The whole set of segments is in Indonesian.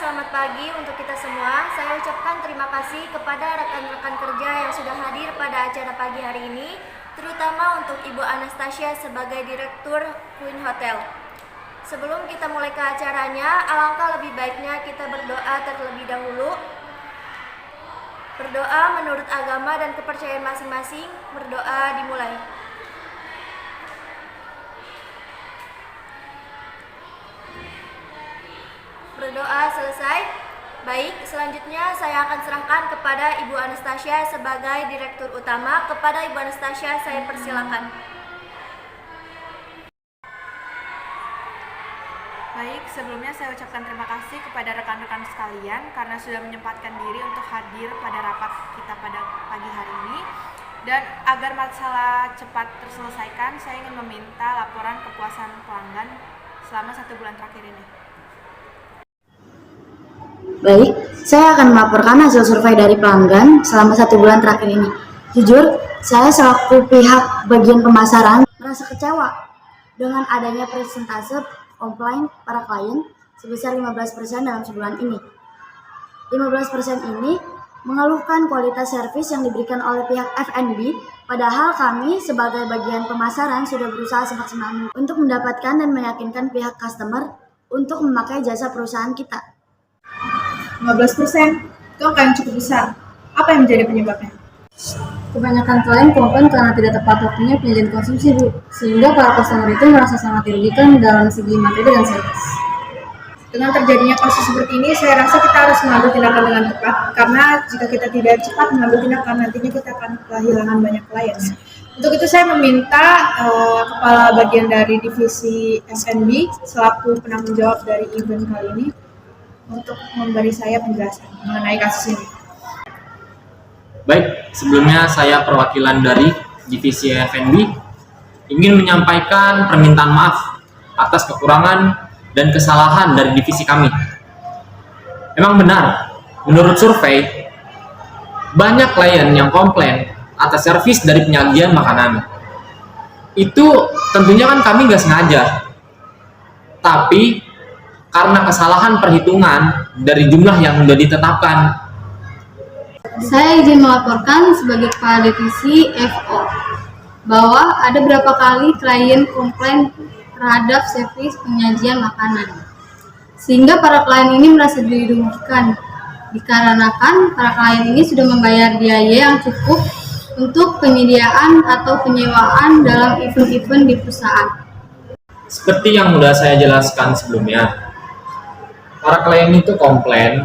selamat pagi untuk kita semua. Saya ucapkan terima kasih kepada rekan-rekan kerja yang sudah hadir pada acara pagi hari ini, terutama untuk Ibu Anastasia sebagai Direktur Queen Hotel. Sebelum kita mulai ke acaranya, alangkah lebih baiknya kita berdoa terlebih dahulu. Berdoa menurut agama dan kepercayaan masing-masing. Berdoa dimulai. Berdoa selesai. Baik, selanjutnya saya akan serahkan kepada Ibu Anastasia sebagai Direktur Utama. Kepada Ibu Anastasia saya persilakan. Baik, sebelumnya saya ucapkan terima kasih kepada rekan-rekan sekalian karena sudah menyempatkan diri untuk hadir pada rapat kita pada pagi hari ini. Dan agar masalah cepat terselesaikan, saya ingin meminta laporan kepuasan pelanggan selama 1 bulan terakhir ini. Baik, saya akan melaporkan hasil survei dari pelanggan selama 1 bulan terakhir ini. Jujur, saya selaku pihak bagian pemasaran merasa kecewa dengan adanya persentase komplain para klien sebesar 15% dalam sebulan ini. 15% ini mengeluhkan kualitas servis yang diberikan oleh pihak F&B, padahal kami sebagai bagian pemasaran sudah berusaha semaksimal untuk mendapatkan dan meyakinkan pihak customer untuk memakai jasa perusahaan kita. 15%, itu angka yang cukup besar. Apa yang menjadi penyebabnya? Kebanyakan klien komplain karena tidak tepat waktunya penyajian konsumsi, Bu. Sehingga para customer itu merasa sangat dirugikan dalam segi materi dan servis. Dengan terjadinya kasus seperti ini, saya rasa kita harus mengambil tindakan dengan tepat. Karena jika kita tidak cepat mengambil tindakan, nantinya kita akan kehilangan banyak klien. Untuk itu saya meminta kepala bagian dari divisi F&B selaku penanggung jawab dari event kali ini untuk memberi saya penjelasan mengenai kasus ini. Baik, sebelumnya saya perwakilan dari divisi F&B ingin menyampaikan permintaan maaf atas kekurangan dan kesalahan dari divisi kami. Memang benar, menurut survei, banyak klien yang komplain atas servis dari penyajian makanan. Itu tentunya kan kami nggak sengaja, tapi karena kesalahan perhitungan dari jumlah yang sudah ditetapkan. Saya izin melaporkan sebagai kepala divisi FO bahwa ada berapa kali klien komplain terhadap servis penyajian makanan, sehingga para klien ini merasa dirugikan dikarenakan para klien ini sudah membayar biaya yang cukup untuk penyediaan atau penyewaan dalam event-event di perusahaan. Seperti yang sudah saya jelaskan sebelumnya, para klien itu komplain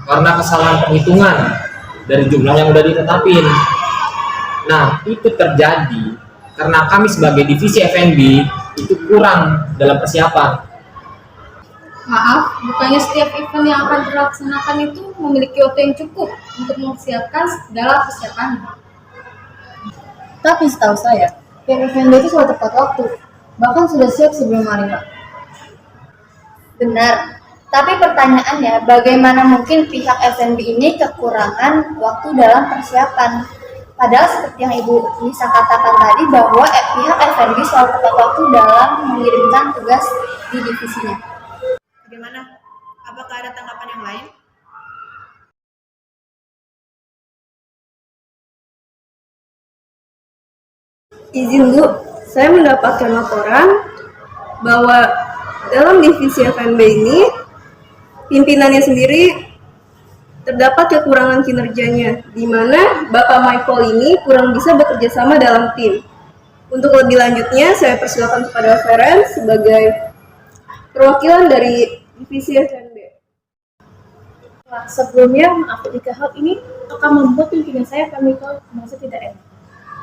karena kesalahan perhitungan dari jumlah yang sudah ditetapin. Nah, itu terjadi karena kami sebagai divisi F&B itu kurang dalam persiapan. Maaf, bukannya setiap event yang akan dilaksanakan itu memiliki waktu yang cukup untuk mempersiapkan segala persiapan. Tapi setahu saya, pihak F&B itu selalu tepat waktu, bahkan sudah siap sebelum hari Pak. Benar. Tapi pertanyaannya, bagaimana mungkin pihak F&B ini kekurangan waktu dalam persiapan? Padahal seperti yang Ibu Nisa katakan tadi bahwa pihak F&B selalu tepat waktu dalam mengirimkan tugas di divisinya. Bagaimana? Apakah ada tanggapan yang lain? Izin Bu, saya mendapatkan laporan bahwa dalam divisi F&B ini pimpinannya sendiri terdapat kekurangan kinerjanya, di mana Bapak Michael ini kurang bisa bekerja sama dalam tim. Untuk lebih lanjutnya, saya persilakan kepada Feren sebagai perwakilan dari divisi F&B. Sebelumnya, maaf jika hal ini akan membuat pimpinan saya, Pak Michael, merasa tidak enak.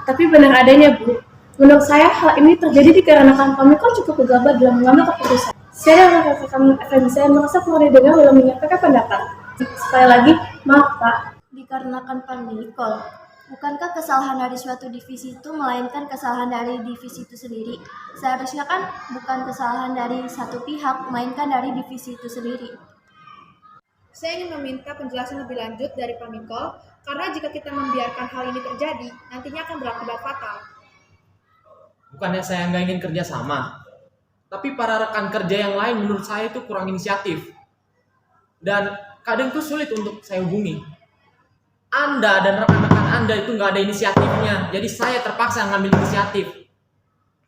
Tapi benar adanya, Bu. Menurut saya, hal ini terjadi dikarenakan Pak Michael cukup gegabah dalam mengambil keputusan. Saya dan rekan-rekan F&B saya merasa kurang didengar dalam menyampaikan pendapat. Sekali lagi, maaf Pak. Dikarenakan Pak Nicole, bukankah kesalahan dari suatu divisi itu melainkan kesalahan dari divisi itu sendiri? Seharusnya kan bukan kesalahan dari satu pihak, melainkan dari divisi itu sendiri. Saya ingin meminta penjelasan lebih lanjut dari Pak Nicole, karena jika kita membiarkan hal ini terjadi, nantinya akan berakibat fatal. Bukannya saya nggak ingin kerja sama, tapi para rekan kerja yang lain menurut saya itu kurang inisiatif. dan kadang itu sulit untuk saya hubungi. Anda dan rekan-rekan Anda itu nggak ada inisiatifnya, jadi saya terpaksa ngambil inisiatif.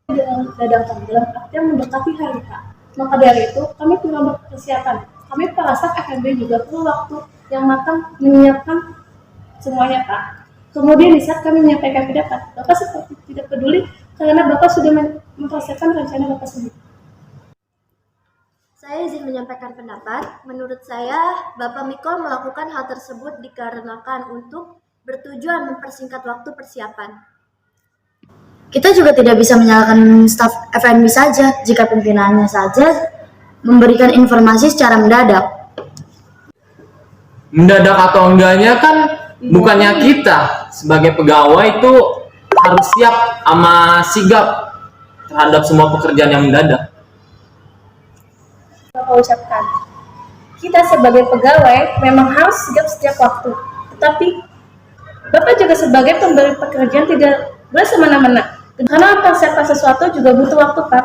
Dengan dadakan dalam artian mendekati hari H. Maka dari itu, kami kurang berpersiapan. Kami para staf FNB juga perlu waktu yang matang menyiapkan semuanya, Pak. Kemudian di saat kami menyampaikan pendapat, Bapak seperti tidak peduli karena Bapak sudah mempersiapkan rencana Bapak sendiri. Saya izin menyampaikan pendapat. Menurut saya, Bapak Mikol melakukan hal tersebut dikarenakan untuk bertujuan mempersingkat waktu persiapan. Kita juga tidak bisa menyalahkan staf FNB saja jika pimpinannya saja memberikan informasi secara mendadak. Mendadak atau enggaknya kan bukannya kita sebagai pegawai itu harus siap sama sigap terhadap semua pekerjaan yang mendadak. Bapak ucapkan, kita sebagai pegawai memang harus sigap setiap waktu. Tetapi, Bapak juga sebagai pemberi pekerjaan tidak boleh semena-mena. Karena persiapan sesuatu juga butuh waktu, Pak.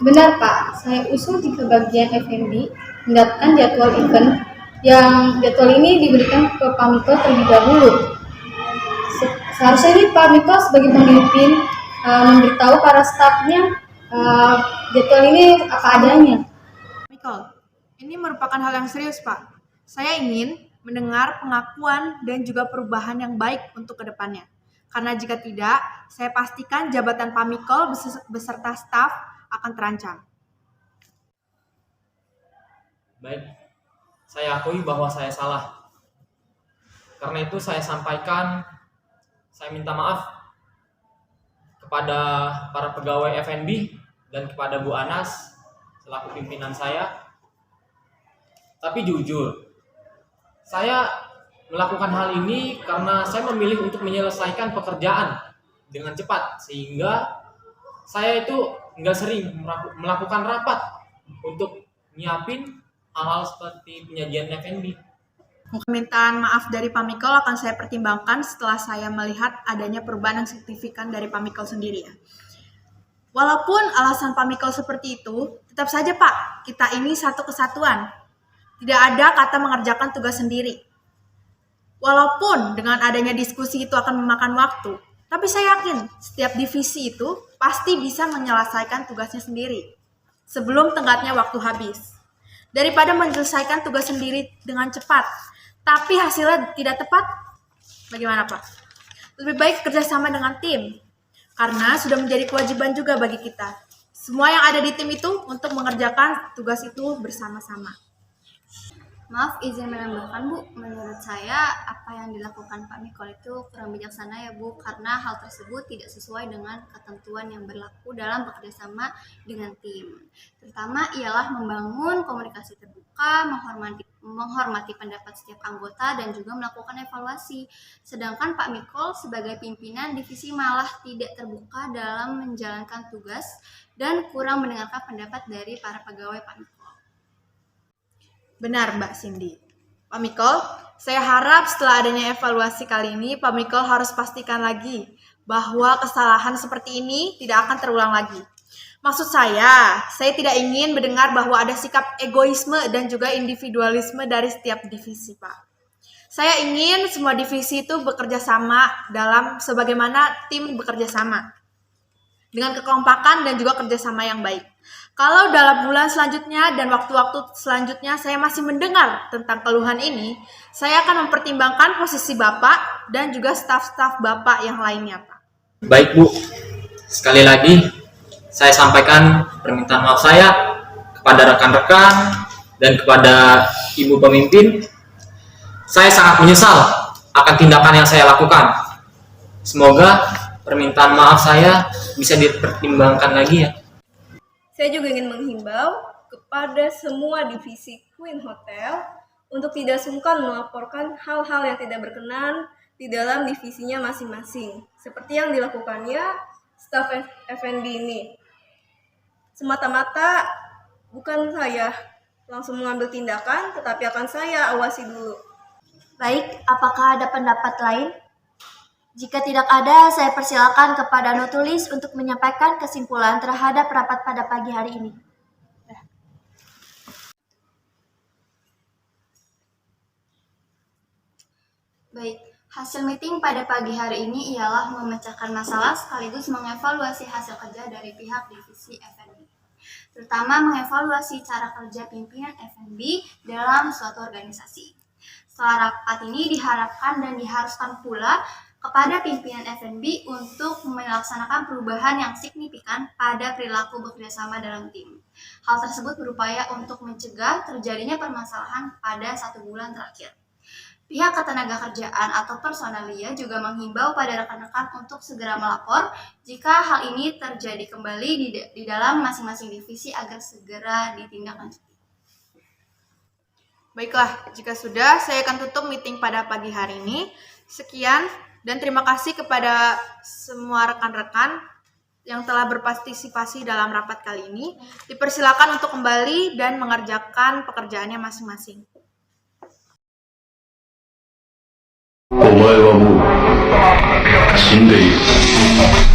Benar Pak, saya usul 3 bagian FNB mendapatkan jadwal event yang jadwal ini diberikan ke Pak Mikol terlebih dahulu. Seharusnya ini Pak Mikol sebagai pemimpin memberitahu para stafnya jadwal ini apa adanya. Mikol, ini merupakan hal yang serius, Pak. Saya ingin mendengar pengakuan dan juga perubahan yang baik untuk kedepannya. Karena jika tidak, saya pastikan jabatan Pak Mikol beserta staf akan terancam. Baik, saya akui bahwa saya salah. Karena itu saya sampaikan, saya minta maaf kepada para pegawai FNB dan kepada Bu Anas selaku pimpinan saya. Tapi jujur, saya melakukan hal ini karena saya memilih untuk menyelesaikan pekerjaan dengan cepat, sehingga saya itu nggak sering melakukan rapat untuk nyiapin hal-hal seperti penyajian FNB. Permintaan maaf dari Pak Mikol akan saya pertimbangkan setelah saya melihat adanya perubahan yang signifikan dari Pak Mikol sendiri ya. Walaupun alasan Pak Mikol seperti itu, tetap saja Pak, kita ini satu kesatuan. Tidak ada kata mengerjakan tugas sendiri. Walaupun dengan adanya diskusi itu akan memakan waktu, tapi saya yakin setiap divisi itu pasti bisa menyelesaikan tugasnya sendiri sebelum tenggatnya waktu habis. Daripada menyelesaikan tugas sendiri dengan cepat, tapi hasilnya tidak tepat, bagaimana Pak? Lebih baik kerjasama dengan tim, karena sudah menjadi kewajiban juga bagi kita. Semua yang ada di tim itu untuk mengerjakan tugas itu bersama-sama. Maaf, izin menambahkan Bu, menurut saya apa yang dilakukan Pak Mikol itu kurang bijaksana ya Bu, karena hal tersebut tidak sesuai dengan ketentuan yang berlaku dalam bekerjasama dengan tim. Terutama ialah membangun komunikasi terbuka, menghormati pendapat setiap anggota dan juga melakukan evaluasi. Sedangkan Pak Mikol sebagai pimpinan divisi malah tidak terbuka dalam menjalankan tugas dan kurang mendengarkan pendapat dari para pegawai Pak Mikol. Benar Mbak Cindy. Pak Mikol, saya harap setelah adanya evaluasi kali ini, Pak Mikol harus pastikan lagi bahwa kesalahan seperti ini tidak akan terulang lagi. Maksud saya tidak ingin mendengar bahwa ada sikap egoisme dan juga individualisme dari setiap divisi, Pak. Saya ingin semua divisi itu bekerja sama dalam sebagaimana tim bekerja sama. Dengan kekompakan dan juga kerjasama yang baik. Kalau dalam bulan selanjutnya dan waktu-waktu selanjutnya saya masih mendengar tentang keluhan ini, saya akan mempertimbangkan posisi Bapak dan juga staf-staf Bapak yang lainnya, Pak. Baik Bu, sekali lagi saya sampaikan permintaan maaf saya kepada rekan-rekan dan kepada Ibu Pemimpin. Saya sangat menyesal akan tindakan yang saya lakukan. Semoga permintaan maaf saya bisa dipertimbangkan lagi ya. Saya juga ingin menghimbau kepada semua divisi Queen Hotel untuk tidak sungkan melaporkan hal-hal yang tidak berkenan di dalam divisinya masing-masing. Seperti yang dilakukannya staf FNB ini. Semata-mata bukan saya langsung mengambil tindakan, tetapi akan saya awasi dulu. Baik, apakah ada pendapat lain? Jika tidak ada, saya persilakan kepada Notulis untuk menyampaikan kesimpulan terhadap rapat pada pagi hari ini. Baik, hasil meeting pada pagi hari ini ialah memecahkan masalah sekaligus mengevaluasi hasil kerja dari pihak divisi F&B, terutama mengevaluasi cara kerja pimpinan F&B dalam suatu organisasi. Setelah rapat ini diharapkan dan diharuskan pula kepada pimpinan F&B untuk melaksanakan perubahan yang signifikan pada perilaku bekerjasama dalam tim. Hal tersebut berupaya untuk mencegah terjadinya permasalahan pada 1 bulan terakhir. Pihak ketenagakerjaan atau personalia juga menghimbau pada rekan-rekan untuk segera melapor jika hal ini terjadi kembali di dalam masing-masing divisi agar segera ditindaklanjuti. Baiklah, jika sudah, saya akan tutup meeting pada pagi hari ini. Sekian, dan terima kasih kepada semua rekan-rekan yang telah berpartisipasi dalam rapat kali ini. Dipersilakan untuk kembali dan mengerjakan pekerjaannya masing-masing. お前はもう死んでいる。